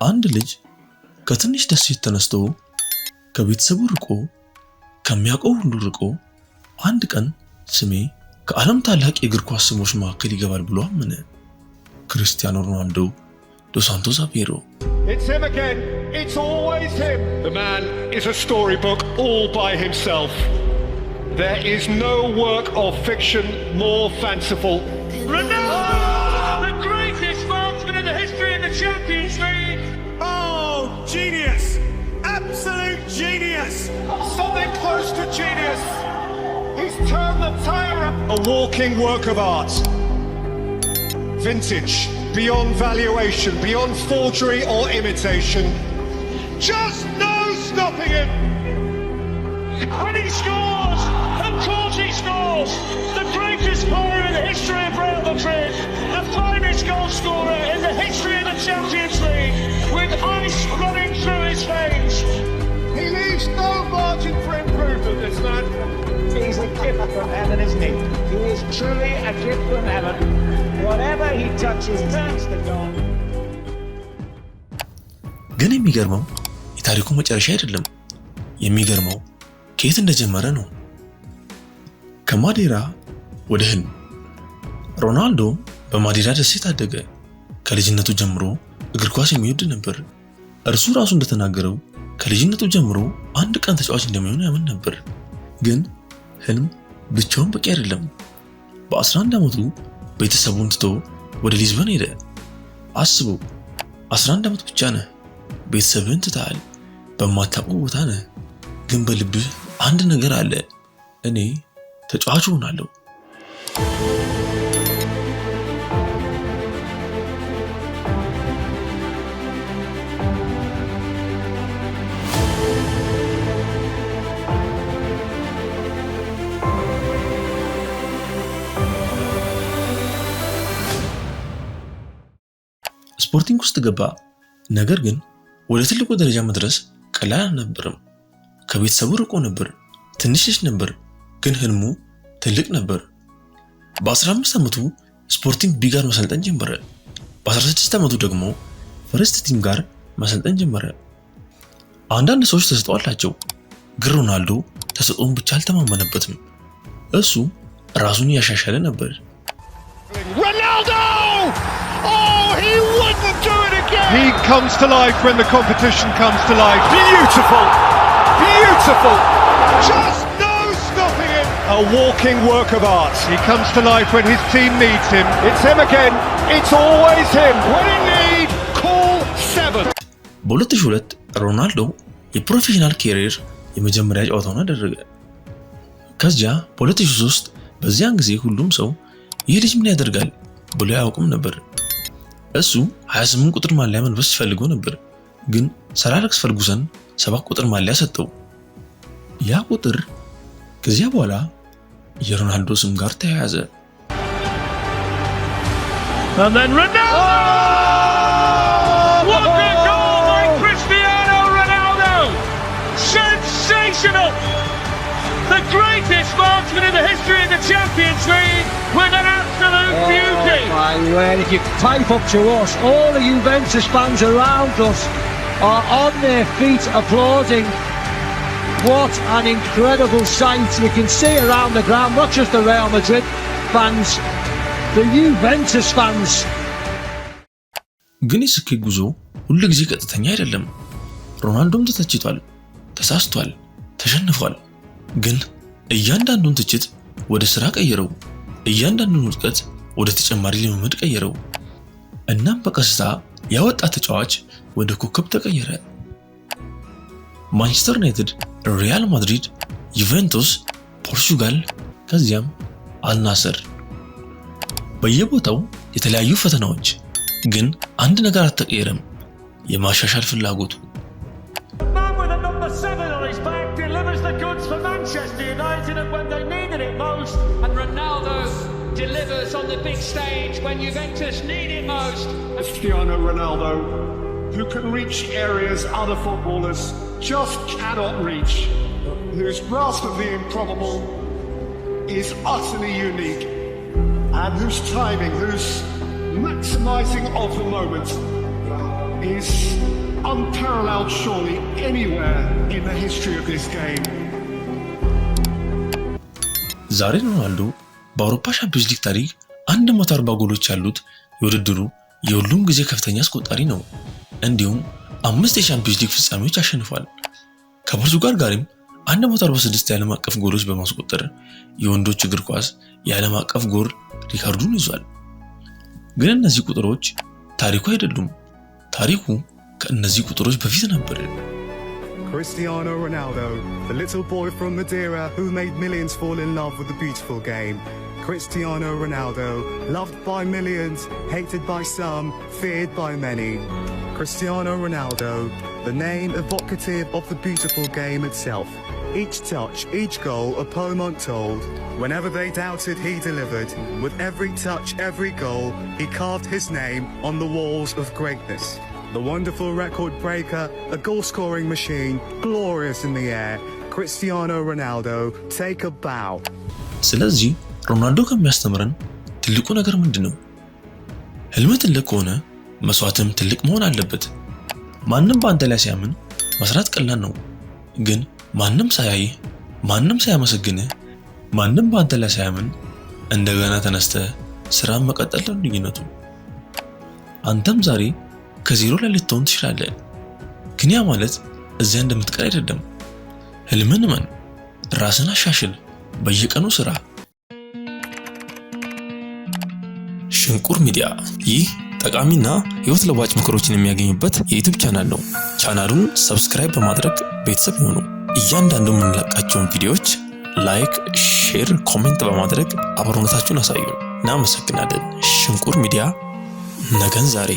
አንድ ልጅ ከትንሽ ደሴት ተነስቶ ከቤተሰቡ ርቆ ከሚያውቀው ሁሉ ርቆ አንድ ቀን ስሜ ከዓለም ታላቅ የእግር ኳስ ስሞች መካከል ይገባል ብሎ አመነ። ክርስቲያኖ ሮናልዶ ዶስ ሳንቶስ አቬሮ። It's him again. It's always him. The man is a storybook all by himself. There is no work of fiction more fanciful. Ronaldo, the greatest marksman in the history of the Champions League. Oh, genius! Absolute genius! Something close to genius. He's turned the tire up. A walking work of art. Vintage, beyond valuation, beyond forgery or imitation. Just no stopping him. When he scores, of course he scores. The greatest player in the history of Real Madrid, the finest goal scorer in the history of the Champions League, with ice running through his veins. He leaves no margin for improvement, this man. He's a gift from heaven, isn't he? He is truly a gift from heaven. Whatever he touches turns to gold. ግን የሚገርመው የታሪኩ መጨረሻ አይደለም። የሚገርመው ከየት እንደጀመረ ነው። ከማዴራ ወደ ህልም። ሮናልዶ በማዴራ ደሴት አደገ። ከልጅነቱ ጀምሮ እግር ኳስ የሚወድ ነበር። እርሱ ራሱ እንደተናገረው ከልጅነቱ ጀምሮ አንድ ቀን ተጫዋች እንደሚሆን ያምን ነበር። ግን ህልም ብቻውን በቂ አይደለም። በ11 ዓመቱ ቤተሰቡን ትቶ ወደ ሊዝበን ሄደ። አስበው፣ 11 ዓመት ብቻ ነህ። ቤተሰብህን ትተሃል። በማታውቀው ቦታ ነህ። ግን በልብህ አንድ ነገር አለ። እኔ ተጫዋች ሆናለሁ። ስፖርቲንግ ውስጥ ገባ። ነገር ግን ወደ ትልቁ ደረጃ መድረስ ቀላል አልነበረም። ከቤተሰቡ ርቆ ነበር። ትንሽ ልጅ ነበር፣ ግን ህልሙ ትልቅ ነበር። በ15 ዓመቱ ስፖርቲንግ ቢ ጋር መሰልጠን ጀመረ። በ16 ዓመቱ ደግሞ ፈርስት ቲም ጋር መሰልጠን ጀመረ። አንዳንድ ሰዎች ተሰጥኦ አላቸው፣ ግን ሮናልዶ ተሰጥኦን ብቻ አልተማመነበትም። እሱ ራሱን ያሻሻለ ነበር። Ronaldo! Oh, he wouldn't do it again! He comes to life when the competition comes to life. Beautiful! Beautiful! Just no stopping him! A walking work of art. He comes to life when his team needs him. It's him again. It's always him. When in need, call 7. በ2002 ሮናልዶ የፕሮፌሽናል ካሪየር የመጀመሪያ ጨዋታውን አደረገ። ከዚያ በ2003 በዚያን ጊዜ ሁሉም ሰው ይህ ልጅ ምን ያደርጋል ብሎ ያውቁም ነበር። እሱ 28 ቁጥር ማሊያ መልበስ ፈልጎ ነበር፣ ግን ሰር አሌክስ ፈርጉሰን 7 ቁጥር ማሊያ ሰጠው። ያ ቁጥር ከዚያ በኋላ የሮናልዶ ስም ጋር ተያያዘ። And then Ronaldo! What a goal by Cristiano Ronaldo! Sensational! The greatest marksman in the history of the Champions League with an absolute beauty! My word, if you type up to us, all the Juventus fans around us are on their feet applauding. What an incredible sight you can see around the ground, not just the Real Madrid fans, the Juventus fans. ግን የስኬት ጉዞ ሁሉ ጊዜ ቀጥተኛ አይደለም። ሮናልዶም ተተችቷል፣ ተሳስቷል፣ ተሸንፏል። ግን እያንዳንዱን ትችት ወደ ስራ ቀየረው። እያንዳንዱን ውድቀት ወደ ተጨማሪ ልምምድ ቀየረው። እናም በቀስታ ያወጣ ተጫዋች ወደ ኮከብ ተቀየረ። ማንቸስተር ዩናይትድ፣ ሪያል ማድሪድ፣ ዩቬንቱስ፣ ፖርቹጋል፣ ከዚያም አልናስር። በየቦታው የተለያዩ ፈተናዎች፣ ግን አንድ ነገር አልተቀየረም፣ የማሻሻል ፍላጎቱ። Man with a number 7 on his back delivers the goods for Manchester United and when they needed it most. And Ronaldo delivers on the big stage when Juventus need it most. Cristiano Ronaldo, who can reach areas other footballers just cannot reach, whose grasp of the improbable is utterly unique, and whose timing, whose maximizing of the moment is unparalleled surely anywhere in the history of this game. ዛሬ ሮናልዶ በአውሮፓ ሻምፒዮንስ ሊግ ታሪክ 140 ጎሎች ያሉት የውድድሩ የሁሉም ጊዜ ከፍተኛ አስቆጣሪ ነው። እንዲሁም 5 የሻምፒዮንስ ሊግ ፍጻሜዎች አሸንፏል። ከፖርቱጋል ጋርም 146 የዓለም አቀፍ ጎሎች በማስቆጠር የወንዶች እግር ኳስ የዓለም አቀፍ ጎል ሪካርዱን ይዟል። ግን እነዚህ ቁጥሮች ታሪኩ አይደሉም። ታሪኩ ከእነዚህ ቁጥሮች በፊት ነበር። Cristiano Ronaldo, the little boy from Madeira who made millions fall in love with the beautiful game. Cristiano Ronaldo, loved by millions, hated by some, feared by many. Cristiano Ronaldo, the name evocative of the beautiful game itself. Each touch, each goal, a poem untold. Whenever they doubted, he delivered. With every touch, every goal, he carved his name on the walls of greatness. The wonderful record breaker, a goal-scoring machine, glorious in the air. Cristiano Ronaldo, take a bow. ስለዚህ ሮናልዶ ከሚያስተምረን ትልቁ ነገር ምንድነው? ህልም ትልቅ ሆነ መስዋዕትም ትልቅ መሆን አለበት። ማንም በአንተ ላይ ሲያምን መስራት ቀላል ነው። ግን ማንም ሳያይ፣ ማንም ሳያመሰግንህ፣ ማንም በአንተ ላይ ሳያምን እንደገና ተነስተህ ስራን መቀጠል ነው ልዩነቱ። አንተም ዛሬ ከዜሮ ላይ ልትሆን ትችላለህ። ግን ያ ማለት እዚያ እንደምትቀር አይደለም። ህልምን እመን፣ ራስን አሻሽል፣ በየቀኑ ስራ። ሽንቁር ሚዲያ ይህ ጠቃሚና ህይወት ለዋጭ ምክሮችን የሚያገኙበት የዩቲዩብ ቻናል ነው። ቻናሉን ሰብስክራይብ በማድረግ ቤተሰብ ይሁኑ። እያንዳንዱ የምንለቃቸውን ቪዲዮዎች ላይክ፣ ሼር፣ ኮሜንት በማድረግ አብሮነታችሁን አሳዩን። እናመሰግናለን። ሽንቁር ሚዲያ ነገን ዛሬ